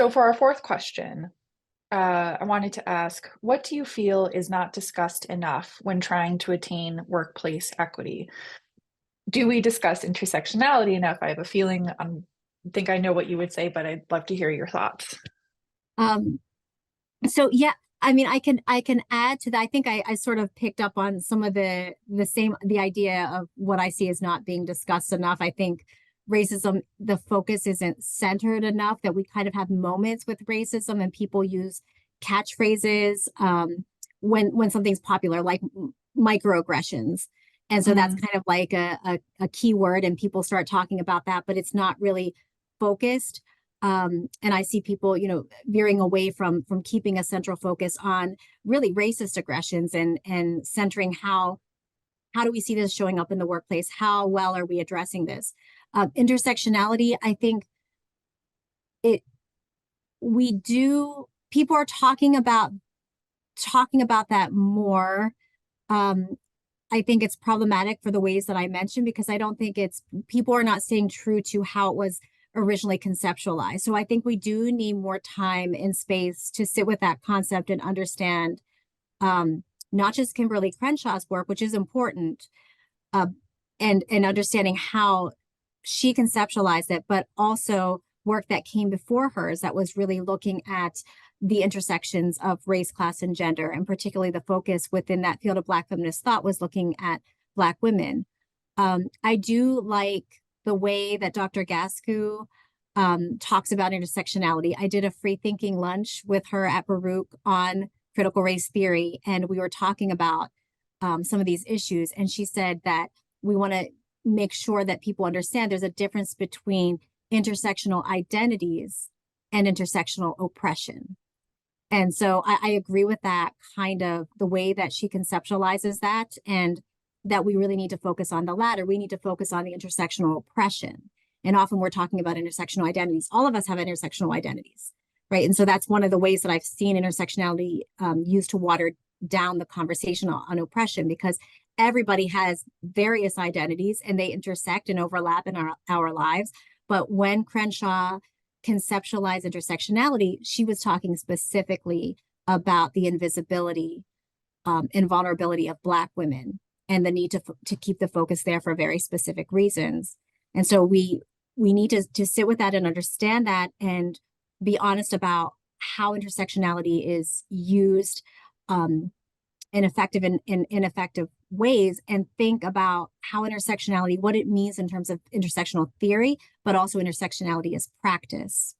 So for our fourth question, I wanted to ask, what do you feel is not discussed enough when trying to attain workplace equity? Do we discuss intersectionality enough? I have a feeling I think I know what you would say, but I'd love to hear your thoughts. Um, so yeah, I mean, I can add to that. I think I sort of picked up on some of the idea of what I see as not being discussed enough. I think racism, the focus isn't centered enough, that we kind of have moments with racism and people use catchphrases when something's popular, like microaggressions. And so that's Mm, kind of like a key word, and people start talking about that, but it's not really focused. And I see people, veering away from keeping a central focus on really racist aggressions and centering how do we see this showing up in the workplace? How well are we addressing this? Intersectionality, I think it we do people are talking about that more. Um, I think it's problematic for the ways that I mentioned, because I don't think it's people are not staying true to how it was originally conceptualized. So I think we do need more time and space to sit with that concept and understand um, not just Kimberly Crenshaw's work, which is important, uh, and understanding how she conceptualized it, but also work that came before hers that was really looking at the intersections of race, class, and gender, and particularly the focus within that field of Black feminist thought was looking at Black women. I do like the way that Dr. Gasku talks about intersectionality. I did a free thinking lunch with her at Baruch on critical race theory, and we were talking about some of these issues. And she said that we want to make sure that people understand there's a difference between intersectional identities and intersectional oppression. And so I agree with that, kind of the way that she conceptualizes that, and that we really need to focus on the latter. We need to focus on the intersectional oppression. And often we're talking about intersectional identities. All of us have intersectional identities, right? And so that's one of the ways that I've seen intersectionality used to water down the conversation on oppression, because everybody has various identities and they intersect and overlap in our lives. But when Crenshaw conceptualize intersectionality, she was talking specifically about the invisibility and vulnerability of Black women, and the need to keep the focus there for very specific reasons. And so we need to sit with that and understand that, and be honest about how intersectionality is used in effective and in ineffective ways, and think about how intersectionality, what it means in terms of intersectional theory, but also intersectionality as practice.